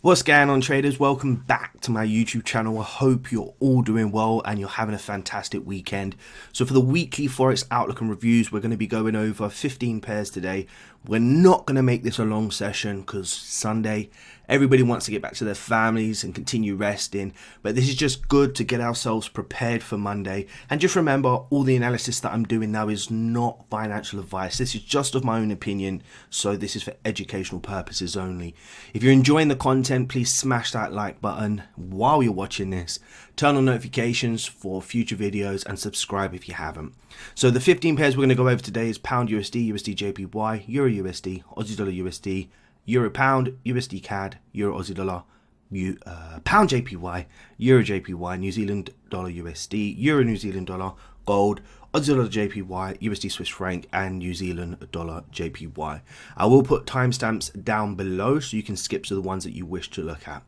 What's going on, traders? Welcome back to my YouTube channel. I hope you're all doing well and you're having a fantastic weekend. So for the weekly Forex outlook and reviews, we're going to be going over 15 pairs today. We're not going to make this a long session because Sunday, everybody wants to get back to their families and continue resting. But this is just good to get ourselves prepared for Monday. And just remember, all the analysis that I'm doing now is not financial advice. This is just of my own opinion. So this is for educational purposes only. If you're enjoying the content, please smash that like button while you're watching this. Turn on notifications for future videos and subscribe if you haven't. So the 15 pairs we're going to go over today is Pound USD, USD JPY, Euro USD, Aussie Dollar USD, Euro Pound, USD CAD, Euro Aussie Dollar, Pound JPY, Euro JPY, New Zealand Dollar USD, Euro New Zealand Dollar, Gold, Aussie Dollar JPY, USD Swiss Franc, and New Zealand Dollar JPY. I will put timestamps down below so you can skip to the ones that you wish to look at.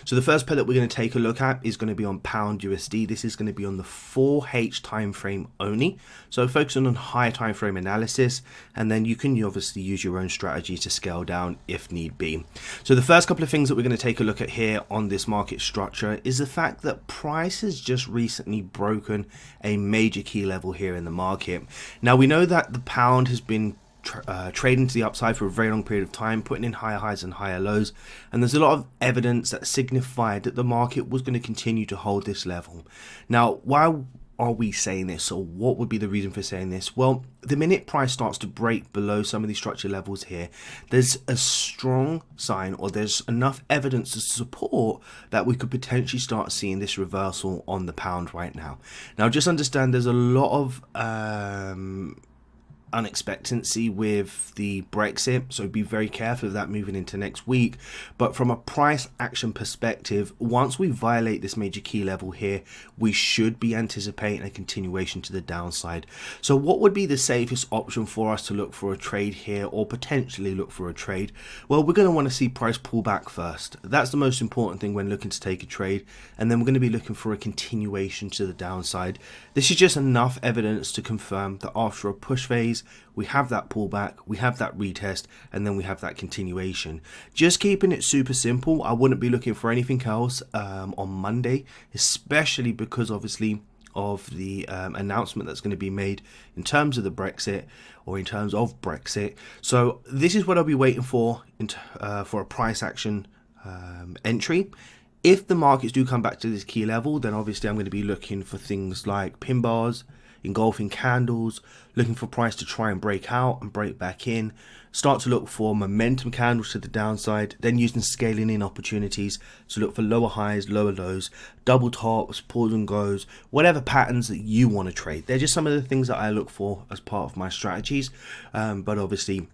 So the first pair that we're going to take a look at is going to be on Pound USD. This is going to be on the 4H time frame only. So focusing on higher time frame analysis, and then you can obviously use your own strategy to scale down if need be. So the first couple of things that we're going to take a look at here on this market structure is the fact that price has just recently broken a major key level here in the market. Now we know that the pound has been trading to the upside for a very long period of time, putting in higher highs and higher lows, and there's a lot of evidence that signified that the market was going to continue to hold this level. Now, why are we saying this, or what would be the reason for saying this? Well, the minute price starts to break below some of these structure levels here, there's a strong sign, or there's enough evidence to support that we could potentially start seeing this reversal on the pound right now. Now, just understand there's a lot of unexpectancy with the Brexit, so be very careful of that moving into next week. But from a price action perspective, once we violate this major key level here, we should be anticipating a continuation to the downside. So what would be the safest option for us to look for a trade here, or potentially look for a trade? Well, we're going to want to see price pull back first. That's the most important thing when looking to take a trade, and then we're going to be looking for a continuation to the downside. This is just enough evidence to confirm that after a push phase, we have that pullback, we have that retest, and then we have that continuation. Just keeping it super simple. I wouldn't be looking for anything else on Monday, especially because obviously of the announcement that's going to be made in terms of the Brexit, or in terms of Brexit. So this is what I'll be waiting for a price action entry. If the markets do come back to this key level, then obviously I'm going to be looking for things like pin bars, engulfing candles, looking for price to try and break out and break back in, start to look for momentum candles to the downside, then using scaling in opportunities to look for lower highs, lower lows, double tops, pulls and goes, whatever patterns that you want to trade. They're just some of the things that I look for as part of my strategies, but obviously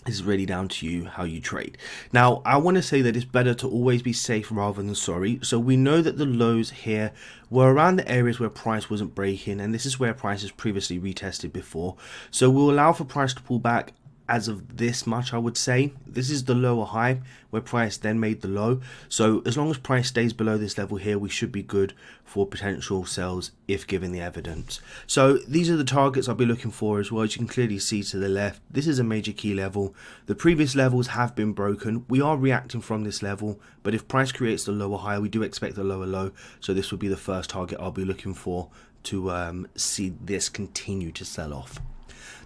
it's really down to you how you trade. Now, I want to say that it's better to always be safe rather than sorry. So we know that the lows here were around the areas where price wasn't breaking, and this is where price has previously retested before. So we'll allow for price to pull back as of this much. I would say this is the lower high where price then made the low. So as long as price stays below this level here, we should be good for potential sells if given the evidence. So these are the targets I'll be looking for as well. As you can clearly see to the left, this is a major key level. The previous levels have been broken. We are reacting from this level, but if price creates the lower high, we do expect the lower low. So this would be the first target I'll be looking for to see this continue to sell off.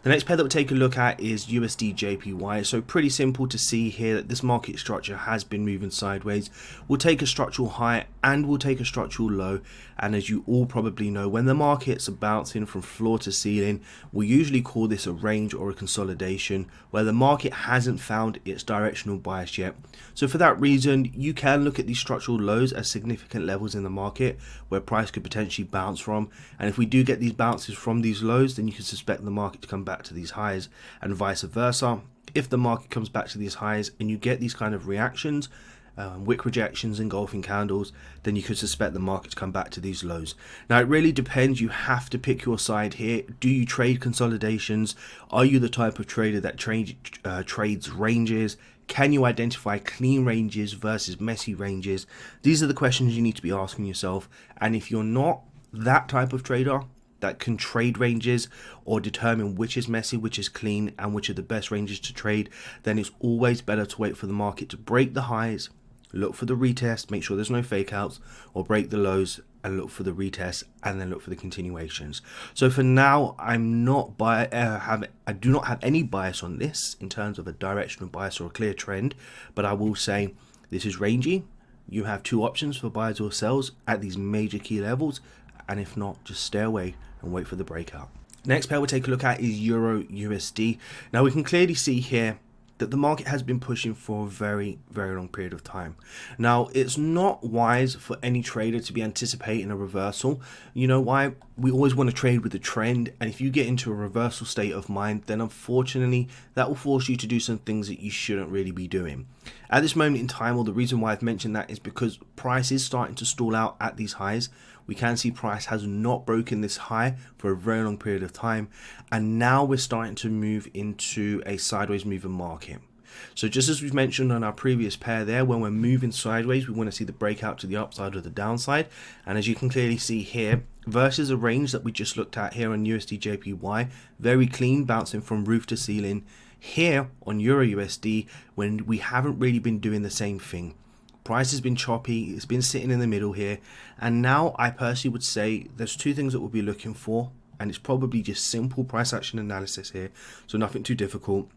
The next pair that we'll take a look at is USD JPY. So pretty simple to see here that this market structure has been moving sideways. We'll take a structural high and we'll take a structural low. And as you all probably know, when the markets are bouncing from floor to ceiling, we usually call this a range or a consolidation where the market hasn't found its directional bias yet. So for that reason, you can look at these structural lows as significant levels in the market where price could potentially bounce from. And if we do get these bounces from these lows, then you can suspect the market to come back to these highs, and vice versa. If the market comes back to these highs and you get these kind of reactions, wick rejections, engulfing candles, then you could suspect the market to come back to these lows. Now it really depends. You have to pick your side here. Do you trade consolidations? Are you the type of trader that trades ranges? Can you identify clean ranges versus messy ranges? These are the questions you need to be asking yourself. And if you're not that type of trader that can trade ranges or determine which is messy, which is clean, and which are the best ranges to trade, then it's always better to wait for the market to break the highs, look for the retest, make sure there's no fake outs, or break the lows and look for the retest, and then look for the continuations. So for now, I'm not I do not have any bias on this in terms of a directional bias or a clear trend, but I will say this is rangy. You have two options for buys or sells at these major key levels, and if not, just stay away and wait for the breakout. Next pair we'll take a look at is Euro USD. Now we can clearly see here that the market has been pushing for a very long period of time. Now it's not wise for any trader to be anticipating a reversal. You know why? We always want to trade with the trend, and if you get into a reversal state of mind, then unfortunately that will force you to do some things that you shouldn't really be doing. At this moment in time, or the reason why I've mentioned that is because price is starting to stall out at these highs. We can see price has not broken this high for a very long period of time, and now we're starting to move into a sideways moving market. So just as we've mentioned on our previous pair there, when we're moving sideways, we want to see the breakout to the upside or the downside. And as you can clearly see here, versus a range that we just looked at here on USD JPY, very clean, bouncing from roof to ceiling. Here on Euro USD, when we haven't really been doing the same thing. Price has been choppy, it's been sitting in the middle here, and now I personally would say there's two things that we'll be looking for, and it's probably just simple price action analysis here, so nothing too difficult.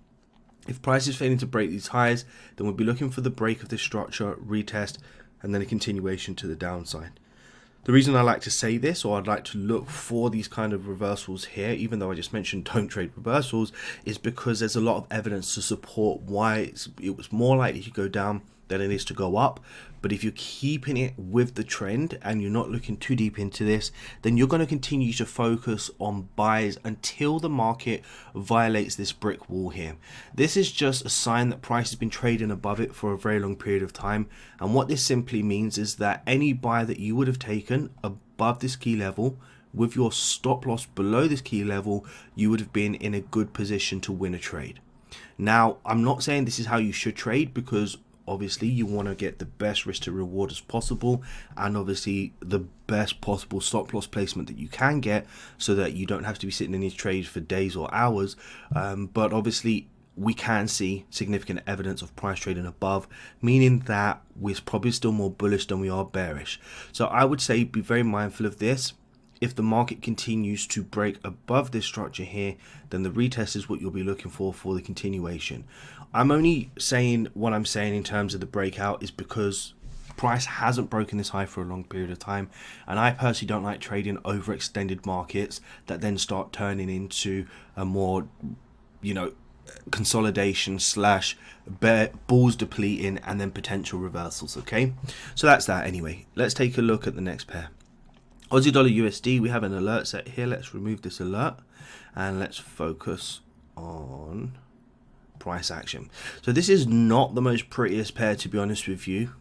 If price is failing to break these highs, then we'll be looking for the break of this structure, retest, and then a continuation to the downside. The reason I like to say this, or I'd like to look for these kind of reversals here, even though I just mentioned don't trade reversals, is because there's a lot of evidence to support why it was more likely to go down than it is to go up. But if you're keeping it with the trend and you're not looking too deep into this, then you're going to continue to focus on buys until the market violates this brick wall here. This is just a sign that price has been trading above it for a very long period of time, and what this simply means is that any buy that you would have taken above this key level with your stop loss below this key level, you would have been in a good position to win a trade. Now, I'm not saying this is how you should trade, because obviously you want to get the best risk to reward as possible, and obviously the best possible stop loss placement that you can get, so that you don't have to be sitting in these trades for days or hours. But obviously we can see significant evidence of price trading above, meaning that we're probably still more bullish than we are bearish. So I would say be very mindful of this. If the market continues to break above this structure here, then the retest is what you'll be looking for the continuation. I'm only saying what I'm saying in terms of the breakout is because price hasn't broken this high for a long period of time, and I personally don't like trading overextended markets that then start turning into a more, consolidation slash balls depleting and then potential reversals. Okay, so that's that. Anyway, let's take a look at the next pair. Aussie Dollar USD, we have an alert set here. Let's remove this alert and let's focus on price action. So this is not the most prettiest pair, to be honest with you.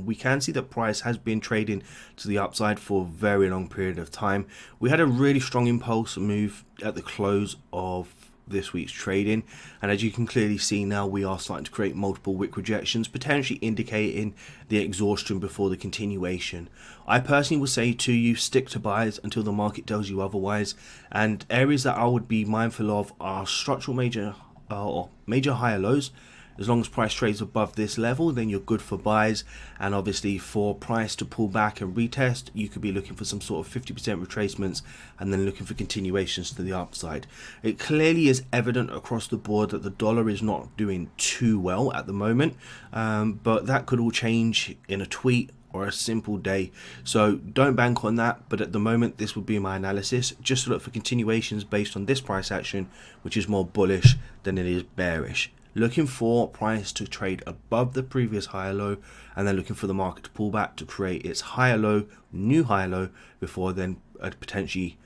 We can see that price has been trading to the upside for a very long period of time. We had a really strong impulse move at the close of this week's trading, and as you can clearly see now, we are starting to create multiple wick rejections, potentially indicating the exhaustion before the continuation. I personally would say to you, stick to buys until the market tells you otherwise, and areas that I would be mindful of are structural major higher lows. As long as price trades above this level, then you're good for buys, and obviously for price to pull back and retest, you could be looking for some sort of 50% retracements and then looking for continuations to the upside. It clearly is evident across the board that the dollar is not doing too well at the moment, but that could all change in a tweet or a simple day, so don't bank on that. But at the moment, this would be my analysis. Just look for continuations based on this price action, which is more bullish than it is bearish. Looking for price to trade above the previous higher low, and then looking for the market to pull back to create its higher low, new higher low, before then potentially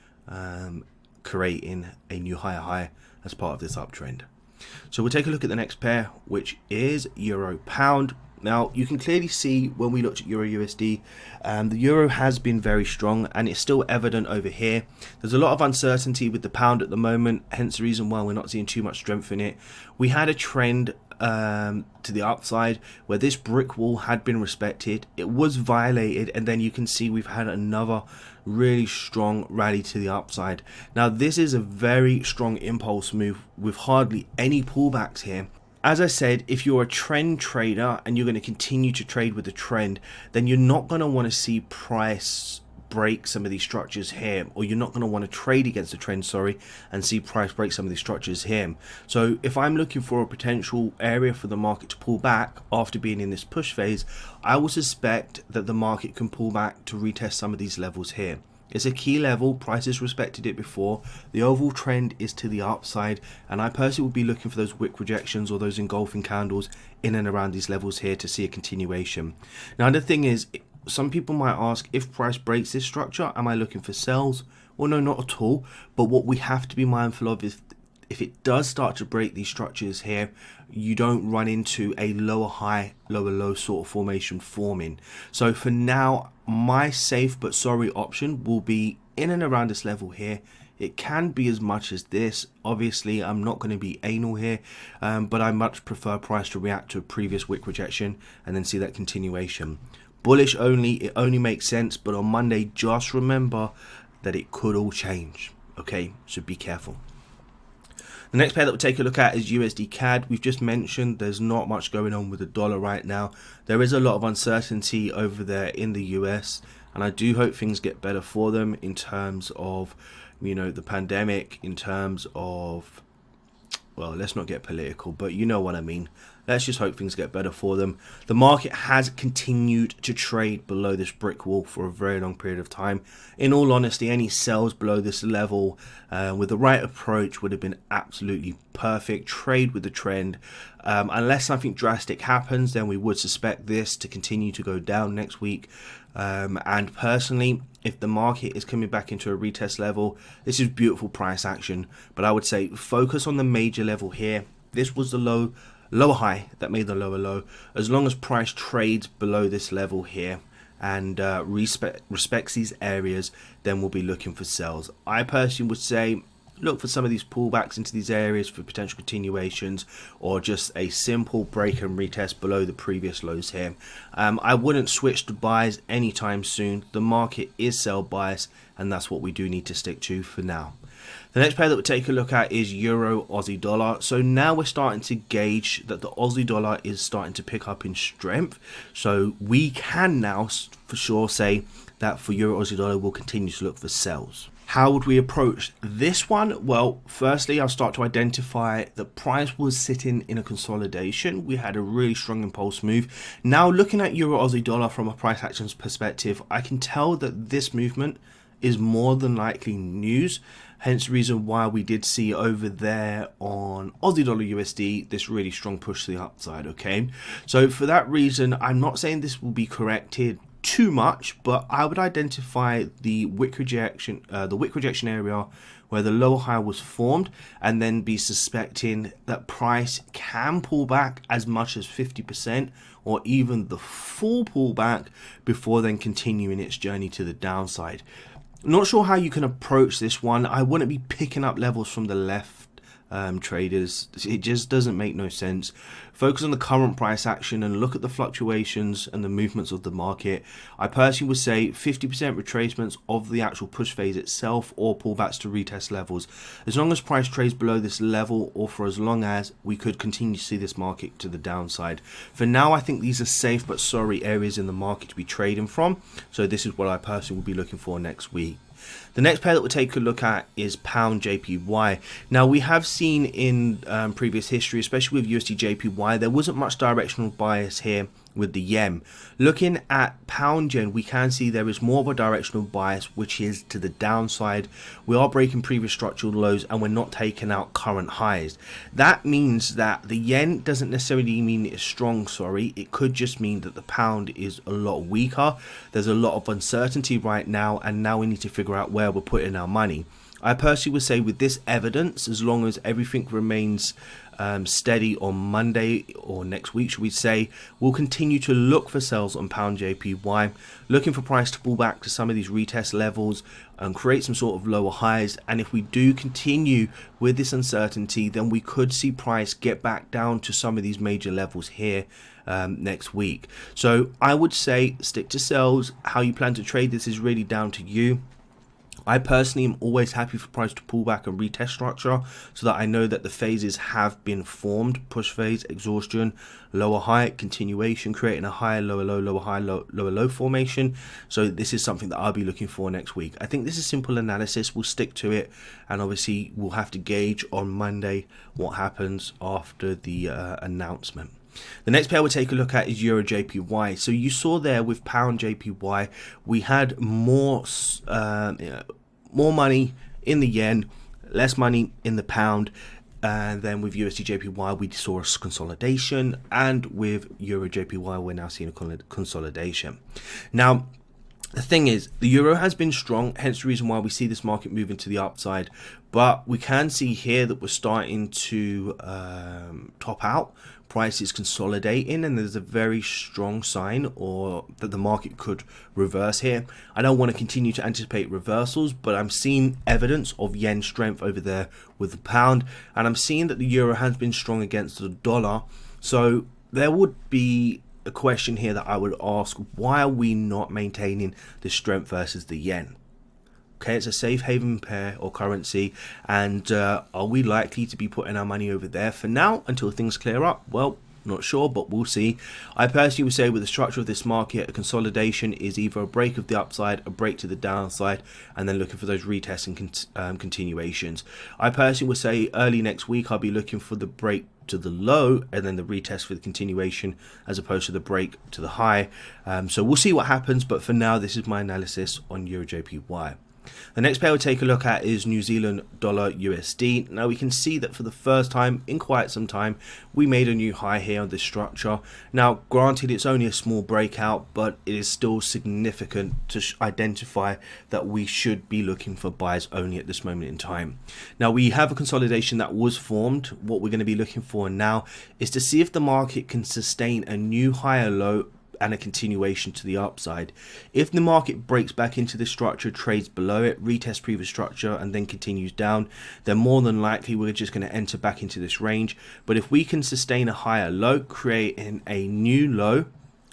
creating a new higher high as part of this uptrend. So we'll take a look at the next pair, which is Euro Pound. Now you can clearly see when we looked at Euro USD, the euro has been very strong, and it's still evident over here. There's a lot of uncertainty with the pound at the moment, hence the reason why we're not seeing too much strength in it. We had a trend to the upside where this brick wall had been respected, it was violated, and then you can see we've had another really strong rally to the upside. Now this is a very strong impulse move with hardly any pullbacks here. As I said, if you're a trend trader and you're going to continue to trade with the trend, then you're not going to want to see price break some of these structures here, or you're not going to want to trade against the trend, sorry, and see price break some of these structures here. So if I'm looking for a potential area for the market to pull back after being in this push phase, I will suspect that the market can pull back to retest some of these levels here. It's a key level, prices respected it before, the overall trend is to the upside, and I personally would be looking for those wick rejections or those engulfing candles in and around these levels here to see a continuation. Now the thing is, some people might ask, if price breaks this structure, am I looking for sells? Well, no, not at all. But what we have to be mindful of is if it does start to break these structures here, you don't run into a lower high, lower low sort of formation forming. So for now, my safe but sorry option will be in and around this level here. It can be as much as this. Obviously, I'm not going to be anal here, but I much prefer price to react to a previous wick rejection and then see that continuation. Bullish only, it only makes sense, but on Monday, just remember that it could all change. Okay, so be careful. The next pair that we'll take a look at is USD CAD. We've just mentioned there's not much going on with the dollar right now. There is a lot of uncertainty over there in the US, and I do hope things get better for them in terms of, you know, the pandemic, in terms of, well, let's not get political, but you know what I mean. Let's just hope things get better for them. The market has continued to trade below this brick wall for a very long period of time. In all honesty, any sells below this level with the right approach would have been absolutely perfect. Trade with the trend. Unless something drastic happens, then we would suspect this to continue to go down next week. And personally, if the market is coming back into a retest level, this is beautiful price action. But I would say focus on the major level here. This was the lower high that made the lower low. As long as price trades below this level here and respects these areas, then we'll be looking for sells. I personally would say look for some of these pullbacks into these areas for potential continuations, or just a simple break and retest below the previous lows here. I wouldn't switch to buys anytime soon. The market is sell bias, and that's what we do need to stick to for now. The next pair that we'll take a look at is Euro Aussie Dollar. So now we're starting to gauge that the Aussie Dollar is starting to pick up in strength. So we can now for sure say that for Euro Aussie Dollar we'll continue to look for sells. How would we approach this one? Well, firstly, I'll start to identify the price was sitting in a consolidation. We had a really strong impulse move. Now looking at Euro Aussie Dollar from a price actions perspective, I can tell that this movement is more than likely news. Hence the reason why we did see over there on Aussie Dollar USD this really strong push to the upside. Okay, so for that reason, I'm not saying this will be corrected too much, but I would identify the wick rejection area where the lower high was formed, and then be suspecting that price can pull back as much as 50% or even the full pullback before then continuing its journey to the downside. Not sure how you can approach this one. I wouldn't be picking up levels from the left, traders. It just doesn't make no sense. Focus on the current price action and look at the fluctuations and the movements of the market. I personally would say 50% retracements of the actual push phase itself, or pullbacks to retest levels. As long as price trades below this level, or for as long as, we could continue to see this market to the downside. For now, I think these are safe but sorry areas in the market to be trading from. So this is what I personally will be looking for next week. The next pair that we'll take a look at is pound JPY. Now we have seen in previous history, especially with USD JPY, there wasn't much directional bias here with the yen. Looking at pound yen, we can see there is more of a directional bias, which is to the downside. We are breaking previous structural lows and we're not taking out current highs. That means that the yen doesn't necessarily mean it's strong, sorry. It could just mean that the pound is a lot weaker. There's a lot of uncertainty right now, and now we need to figure out where we're putting our money. I personally would say with this evidence, as long as everything remains steady on Monday or next week, should we say, we'll continue to look for sells on pound JPY, looking for price to pull back to some of these retest levels and create some sort of lower highs. And if we do continue with this uncertainty, then we could see price get back down to some of these major levels here next week. So I would say stick to sells. How you plan to trade this is really down to you. I personally am always happy for price to pull back and retest structure so that I know that the phases have been formed: push phase, exhaustion, lower high, continuation, creating a higher, lower low, lower high, lower low formation. So this is something that I'll be looking for next week. I think this is simple analysis. We'll stick to it, and obviously we'll have to gauge on Monday what happens after the announcement. The next pair we'll take a look at is Euro JPY. So you saw there with pound JPY, we had more money in the yen, less money in the pound. And then with USD JPY, we saw a consolidation. And with Euro JPY, we're now seeing a consolidation. Now, the thing is, the euro has been strong, hence the reason why we see this market moving to the upside. But we can see here that we're starting to top out. Price is consolidating, and there's a very strong sign or that the market could reverse here. I don't want to continue to anticipate reversals, but I'm seeing evidence of yen strength over there with the pound, and I'm seeing that the euro has been strong against the dollar. So there would be a question here that I would ask: why are we not maintaining the strength versus the yen? Okay, it's a safe haven pair or currency, and are we likely to be putting our money over there for now until things clear up? Well, not sure, but we'll see. I personally would say with the structure of this market, a consolidation is either a break of the upside, a break to the downside, and then looking for those retests and continuations. I personally would say early next week I'll be looking for the break to the low and then the retest for the continuation as opposed to the break to the high. So we'll see what happens, but for now this is my analysis on Euro JPY. The next pair we'll take a look at is New Zealand Dollar USD. Now we can see that for the first time in quite some time we made a new high here on this structure. Now granted, it's only a small breakout, but it is still significant to identify that we should be looking for buys only at this moment in time. Now we have a consolidation that was formed. What we're going to be looking for now is to see if the market can sustain a new higher low and a continuation to the upside. If the market breaks back into this structure, trades below it, retests previous structure, and then continues down, then more than likely we're just going to enter back into this range. But if we can sustain a higher low, creating a new low,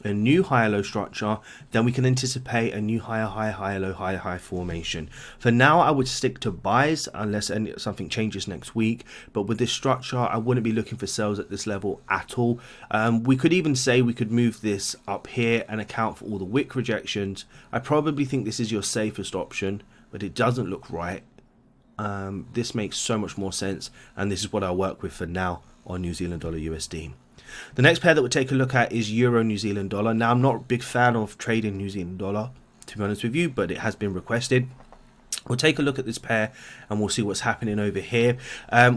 a new higher low structure, then we can anticipate a new higher high, higher low, higher high formation. For now, I would stick to buys unless something changes next week. But with this structure, I wouldn't be looking for sales at this level at all. We could even say we could move this up here and account for all the wick rejections. I probably think this is your safest option, but it doesn't look right. This makes so much more sense, and this is what I'll work with for now on New Zealand Dollar USD. The next pair that we'll take a look at is Euro New Zealand Dollar. Now, I'm not a big fan of trading New Zealand Dollar, to be honest with you, but it has been requested. We'll take a look at this pair and we'll see what's happening over here.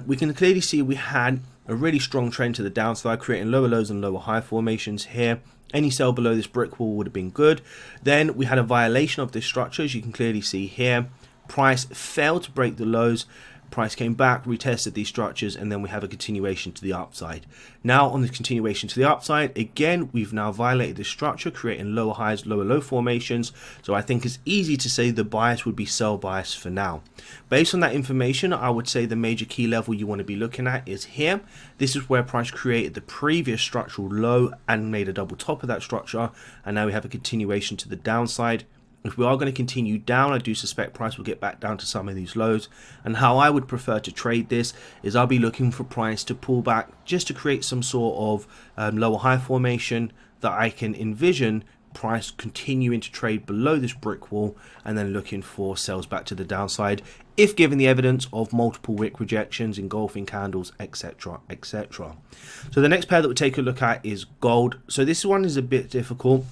We can clearly see we had a really strong trend to the downside, creating lower lows and lower high formations here. Any sell below this brick wall would have been good. Then we had a violation of this structure, as you can clearly see here. Price failed to break the lows. Price came back, retested these structures, and then we have a continuation to the upside. Now on the continuation to the upside, again, we've now violated this structure, creating lower highs, lower low formations. So I think it's easy to say the bias would be sell bias for now. Based on that information, I would say the major key level you want to be looking at is here. This is where price created the previous structural low and made a double top of that structure. And now we have a continuation to the downside. If we are going to continue down, I do suspect price will get back down to some of these lows. And how I would prefer to trade this is I'll be looking for price to pull back just to create some sort of lower high formation that I can envision price continuing to trade below this brick wall, and then looking for sales back to the downside if given the evidence of multiple wick rejections, engulfing candles, etc, etc. So the next pair that we'll take a look at is gold. So this one is a bit difficult.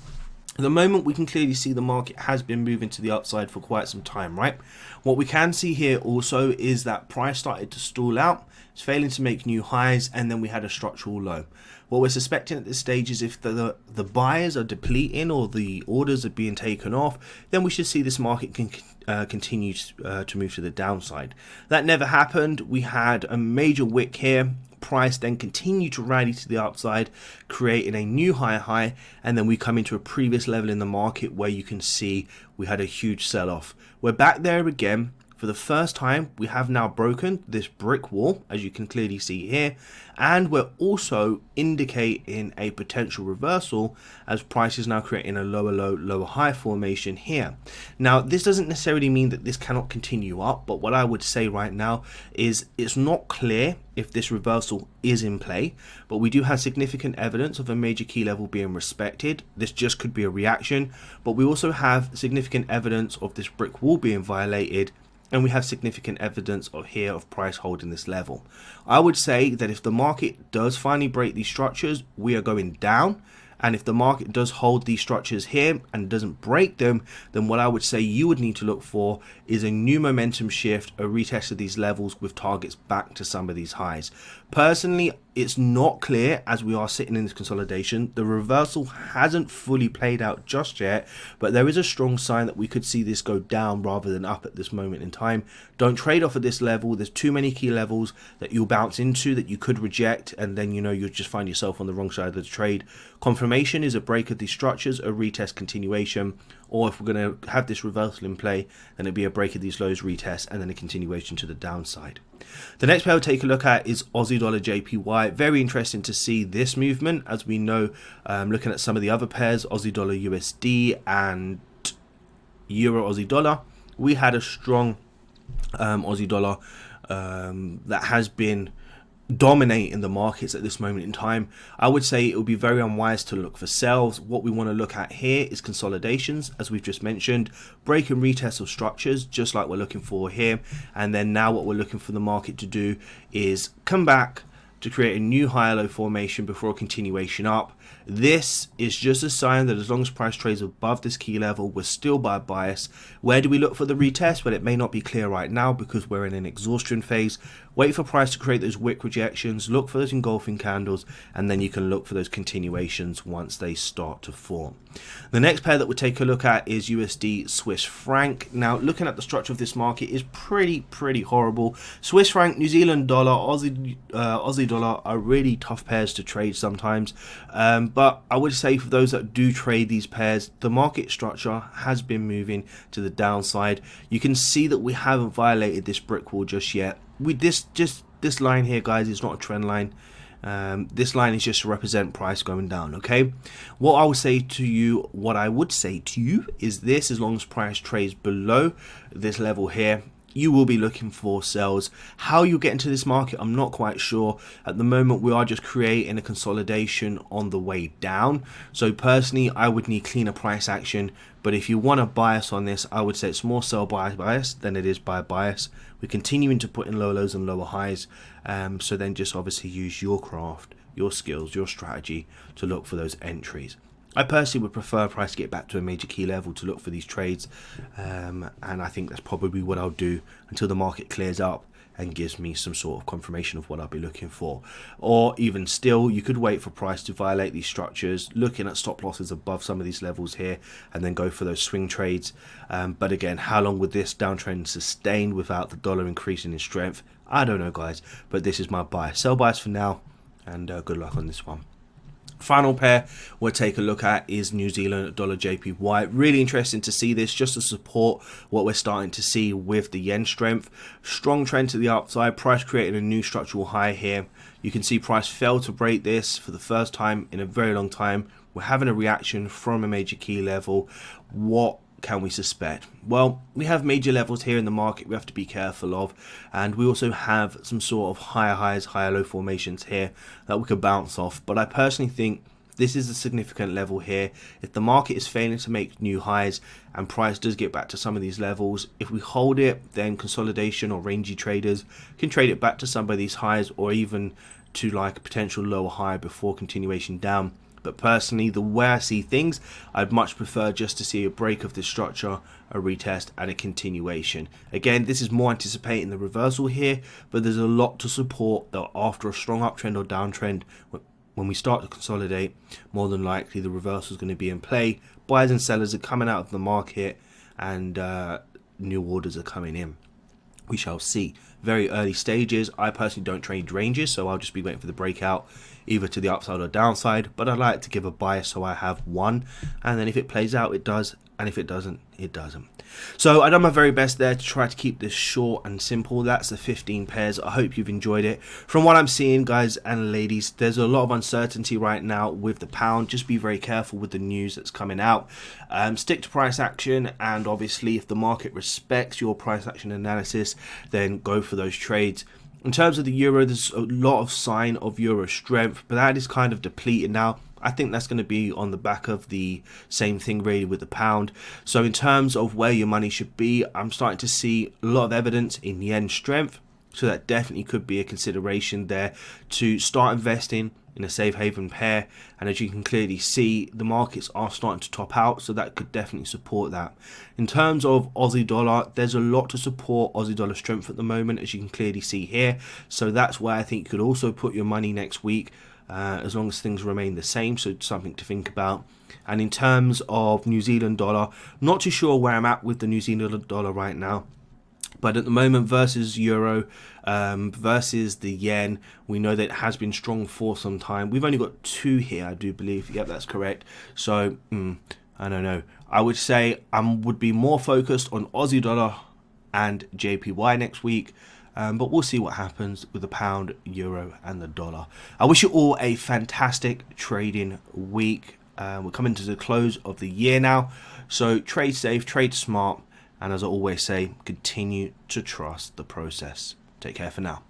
At the moment, we can clearly see the market has been moving to the upside for quite some time, right? What we can see here also is that price started to stall out. It's failing to make new highs, and then we had a structural low. What we're suspecting at this stage is if the buyers are depleting or the orders are being taken off, then we should see this market continue to move to the downside. That never happened. We had a major wick here. Price then continued to rally to the upside, creating a new higher high, and then we come into a previous level in the market where you can see we had a huge sell-off. We're back there again. For the first time, we have now broken this brick wall, as you can clearly see here, and we're also indicating a potential reversal as price is now creating a lower low, lower high formation here. Now, this doesn't necessarily mean that this cannot continue up, but what I would say right now is it's not clear if this reversal is in play, but we do have significant evidence of a major key level being respected. This just could be a reaction, but we also have significant evidence of this brick wall being violated, and we have significant evidence of price holding this level. I would say that if the market does finally break these structures, we are going down. And if the market does hold these structures here and doesn't break them, then what I would say you would need to look for is a new momentum shift, a retest of these levels with targets back to some of these highs. Personally, it's not clear as we are sitting in this consolidation. The reversal hasn't fully played out just yet, but there is a strong sign that we could see this go down rather than up at this moment in time. Don't trade off at this level. There's too many key levels that you'll bounce into that you could reject, and then you'll just find yourself on the wrong side of the trade. Confirmation is a break of these structures, a retest continuation, or if we're going to have this reversal in play, then it'd be a break of these lows, retest, and then a continuation to the downside. The next pair we'll take a look at is Aussie Dollar JPY. Very interesting to see this movement, as we know, looking at some of the other pairs, Aussie Dollar USD and Euro Aussie Dollar, we had a strong Aussie Dollar that has been dominating the markets at this moment in time. I would say it would be very unwise to look for sells. What we want to look at here is consolidations, as we've just mentioned, break and retest of structures, just like we're looking for here. And then now what we're looking for the market to do is come back to create a new higher low formation before a continuation up. This is just a sign that as long as price trades above this key level, we're still by bias. Where do we look for the retest? Well, it may not be clear right now because we're in an exhaustion phase. Wait for price to create those wick rejections, look for those engulfing candles, and then you can look for those continuations once they start to form. The next pair that we'll take a look at is USD Swiss Franc. Now, looking at the structure of this market is pretty horrible. Swiss Franc, New Zealand Dollar, Aussie Dollar are really tough pairs to trade sometimes. But I would say for those that do trade these pairs, the market structure has been moving to the downside. You can see that we haven't violated this brick wall just yet. This line here, guys, is not a trend line. This line is just to represent price going down. Okay, what I would say to you is this: as long as price trades below this level here, you will be looking for sells. How you get into this market, I'm not quite sure. At the moment, we are just creating a consolidation on the way down. So personally, I would need cleaner price action. But if you want a bias on this, I would say it's more sell bias than it is buy bias. We're continuing to put in lower lows and lower highs. So then just obviously use your craft, your skills, your strategy to look for those entries. I personally would prefer price to get back to a major key level to look for these trades, and I think that's probably what I'll do until the market clears up and gives me some sort of confirmation of what I'll be looking for. Or even still, you could wait for price to violate these structures, looking at stop losses above some of these levels here, and then go for those swing trades. But again, how long would this downtrend sustain without the dollar increasing in strength? I don't know, guys, but this is my bias. Sell bias for now, and good luck on this one. Final pair we'll take a look at is New Zealand Dollar JPY. Really interesting to see this, just to support what we're starting to see with the yen strength. Strong trend to the upside, price creating a new structural high here. You can see price failed to break this for the first time in a very long time. We're having a reaction from a major key level. What can we suspect? Well, we have major levels here in the market we have to be careful of, and we also have some sort of higher highs, higher low formations here that we could bounce off. But I personally think this is a significant level here. If the market is failing to make new highs and price does get back to some of these levels, if we hold it, then consolidation or rangy traders can trade it back to some of these highs, or even to like a potential lower high before continuation down. But personally, the way I see things, I'd much prefer just to see a break of this structure, a retest, and a continuation. Again, this is more anticipating the reversal here, but there's a lot to support that after a strong uptrend or downtrend, when we start to consolidate, more than likely the reversal is going to be in play. Buyers and sellers are coming out of the market, and new orders are coming in. We shall see. very early stages. I personally don't trade ranges, so I'll just be waiting for the breakout either to the upside or downside, but I like to give a bias so I have one, and then if it plays out, it does, and if it doesn't, it doesn't. So I done my very best there to try to keep this short and simple. That's the 15 pairs. I hope you've enjoyed it. From what I'm seeing, guys and ladies, there's a lot of uncertainty right now with the pound. Just be very careful with the news that's coming out. Stick to price action, and obviously if the market respects your price action analysis, then go for those trades. In terms of the euro, there's a lot of sign of euro strength, but that is kind of depleted now. I think that's going to be on the back of the same thing really with the pound. So in terms of where your money should be, I'm starting to see a lot of evidence in yen strength. So that definitely could be a consideration there to start investing in a safe haven pair. And as you can clearly see, the markets are starting to top out, so that could definitely support that. In terms of Aussie dollar, there's a lot to support Aussie dollar strength at the moment, as you can clearly see here. So that's where I think you could also put your money next week, as long as things remain the same. So it's something to think about. And in terms of New Zealand dollar, not too sure where I'm at with the New Zealand dollar right now. But at the moment, versus euro, versus the yen, we know that it has been strong for some time. We've only got two here, I do believe. Yep, that's correct. So, I don't know. I would say I would be more focused on Aussie dollar and JPY next week. But we'll see what happens with the pound, euro, and the dollar. I wish you all a fantastic trading week. We're coming to the close of the year now. So trade safe, trade smart. And as I always say, continue to trust the process. Take care for now.